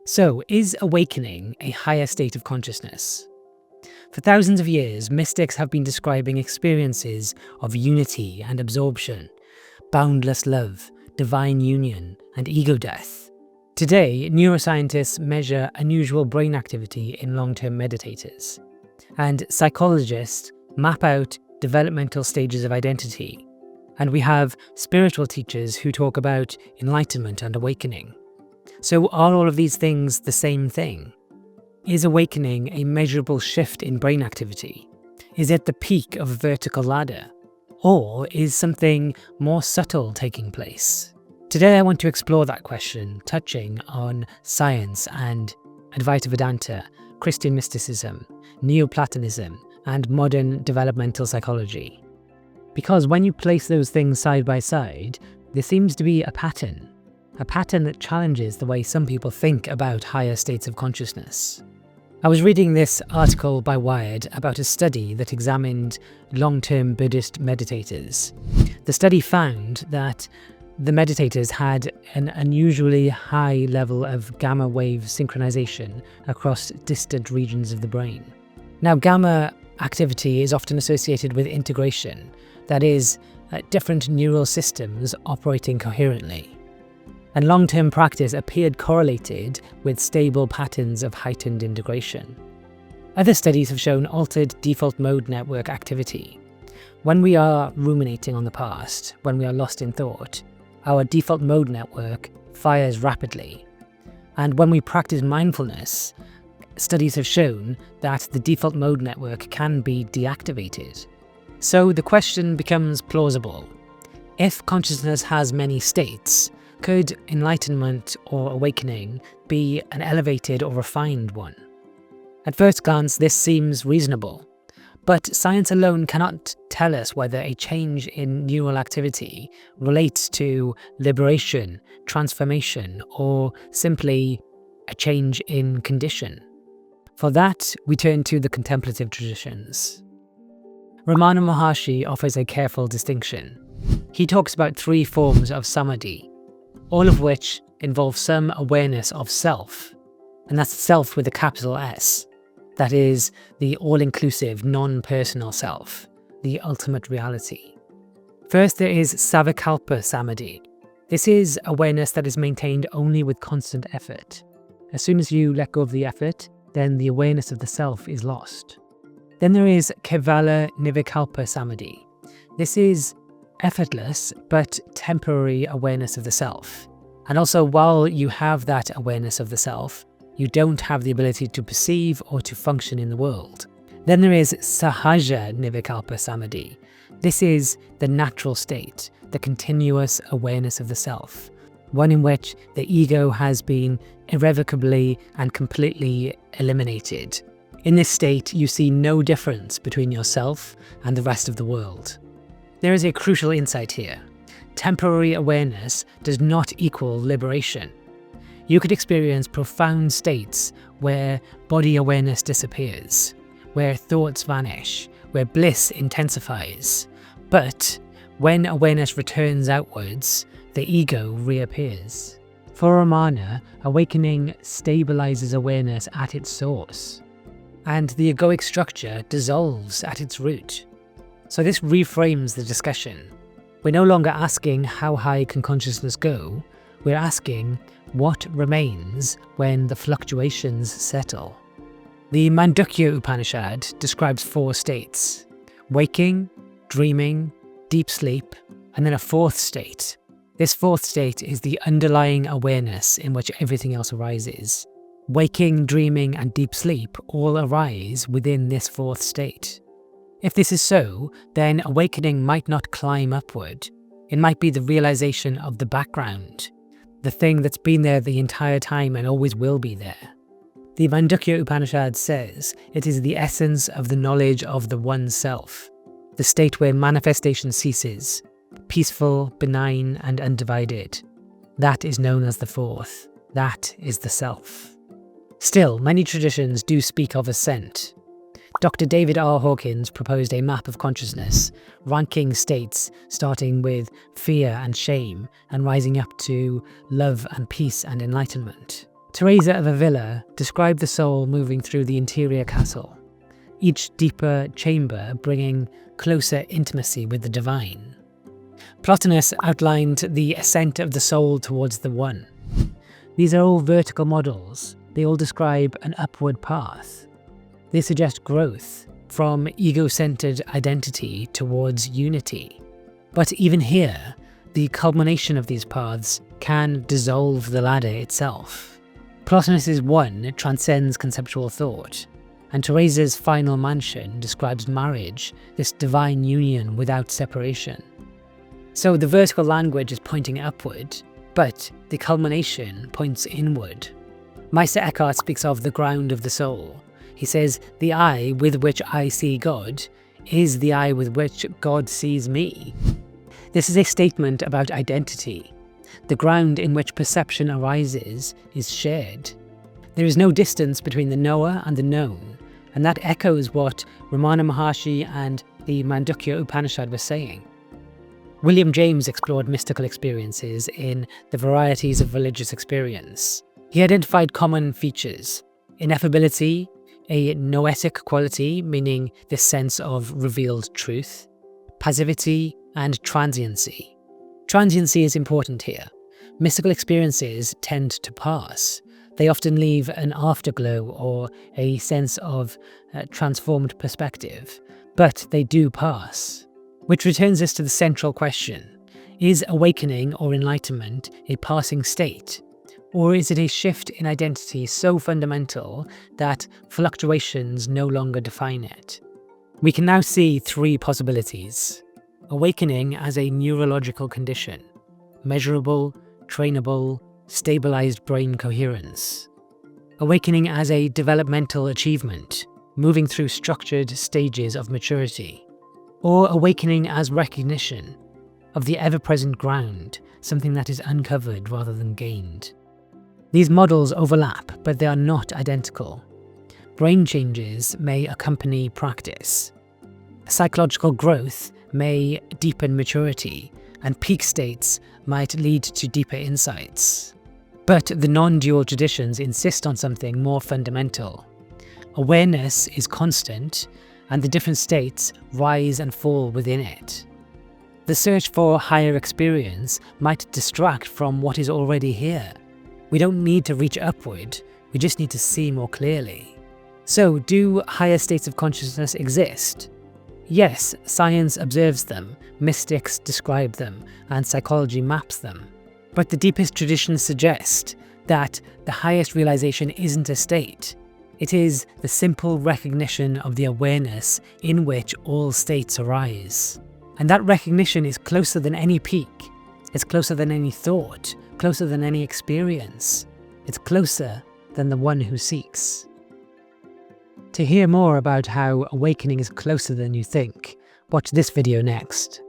So, is awakening a higher state of consciousness? For thousands of years, mystics have been describing experiences of unity and absorption, boundless love, divine union, and ego death. Today, neuroscientists measure unusual brain activity in long-term meditators, and psychologists map out developmental stages of identity, and we have spiritual teachers who talk about enlightenment and awakening. So are all of these things the same thing? Is awakening a measurable shift in brain activity? Is it the peak of a vertical ladder? Or is something more subtle taking place? Today I want to explore that question, touching on science and Advaita Vedanta, Christian mysticism, Neoplatonism, and modern developmental psychology. Because when you place those things side by side, there seems to be a pattern that challenges the way some people think about higher states of consciousness. I was reading this article by Wired about a study that examined long-term Buddhist meditators. The study found that the meditators had an unusually high level of gamma wave synchronization across distant regions of the brain. Now, gamma activity is often associated with integration, that is, different neural systems operating coherently. And long-term practice appeared correlated with stable patterns of heightened integration. Other studies have shown altered default mode network activity. When we are ruminating on the past, when we are lost in thought, our default mode network fires rapidly. And when we practice mindfulness, studies have shown that the default mode network can be deactivated. So the question becomes plausible. If consciousness has many states, could enlightenment or awakening be an elevated or refined one? At first glance, this seems reasonable, but science alone cannot tell us whether a change in neural activity relates to liberation, transformation, or simply a change in condition. For that, we turn to the contemplative traditions. Ramana Maharshi offers a careful distinction. He talks about three forms of samadhi, all of which involve some awareness of self, and that's self with a capital S. That is the all-inclusive, non-personal self, the ultimate reality. First, there is savikalpa samadhi. This is awareness that is maintained only with constant effort. As soon as you let go of the effort, then the awareness of the self is lost. Then there is kevala nivikalpa samadhi. This is effortless but temporary awareness of the self. And also, while you have that awareness of the self, you don't have the ability to perceive or to function in the world. Then there is sahaja nivikalpa samadhi. This is the natural state, the continuous awareness of the self, one in which the ego has been irrevocably and completely eliminated. In this state, you see no difference between yourself and the rest of the world. There is a crucial insight here. Temporary awareness does not equal liberation. You could experience profound states where body awareness disappears, where thoughts vanish, where bliss intensifies. But when awareness returns outwards, the ego reappears. For Ramana, awakening stabilizes awareness at its source, and the egoic structure dissolves at its root. So this reframes the discussion. We're no longer asking how high can consciousness go, we're asking what remains when the fluctuations settle. The Mandukya Upanishad describes 4 states: waking, dreaming, deep sleep, and then a 4th state. This 4th state is the underlying awareness in which everything else arises. Waking, dreaming, and deep sleep all arise within this 4th state. If this is so, then awakening might not climb upward. It might be the realization of the background, the thing that's been there the entire time and always will be there. The Mandukya Upanishad says it is the essence of the knowledge of the one self, the state where manifestation ceases, peaceful, benign, and undivided. That is known as the 4th. That is the self. Still, many traditions do speak of ascent. Dr. David R. Hawkins proposed a map of consciousness, ranking states starting with fear and shame and rising up to love and peace and enlightenment. Teresa of Avila described the soul moving through the interior castle, each deeper chamber bringing closer intimacy with the divine. Plotinus outlined the ascent of the soul towards the One. These are all vertical models. They all describe an upward path. They suggest growth from ego-centered identity towards unity. But even here, the culmination of these paths can dissolve the ladder itself. Plotinus's One transcends conceptual thought, and Teresa's final mansion describes marriage, this divine union without separation. So the vertical language is pointing upward, but the culmination points inward. Meister Eckhart speaks of the ground of the soul. He says, "The eye with which I see God is the eye with which God sees me." This is a statement about identity. The ground in which perception arises is shared. There is no distance between the knower and the known, and that echoes what Ramana Maharshi and the Mandukya Upanishad were saying. William James explored mystical experiences in The Varieties of Religious Experience. He identified common features: ineffability, a noetic quality, meaning this sense of revealed truth, passivity, and transiency. Transiency is important here. Mystical experiences tend to pass. They often leave an afterglow or a sense of transformed perspective, but they do pass. Which returns us to the central question: is awakening or enlightenment a passing state? Or is it a shift in identity so fundamental that fluctuations no longer define it? We can now see three possibilities. Awakening as a neurological condition, measurable, trainable, stabilized brain coherence. Awakening as a developmental achievement, moving through structured stages of maturity. Or awakening as recognition of the ever-present ground, something that is uncovered rather than gained. These models overlap, but they are not identical. Brain changes may accompany practice. Psychological growth may deepen maturity, and peak states might lead to deeper insights. But the non-dual traditions insist on something more fundamental. Awareness is constant, and the different states rise and fall within it. The search for higher experience might distract from what is already here. We don't need to reach upward, we just need to see more clearly. So, do higher states of consciousness exist? Yes, science observes them, mystics describe them, and psychology maps them. But the deepest traditions suggest that the highest realization isn't a state. It is the simple recognition of the awareness in which all states arise. And that recognition is closer than any peak. It's closer than any thought, closer than any experience. It's closer than the one who seeks. To hear more about how awakening is closer than you think, watch this video next.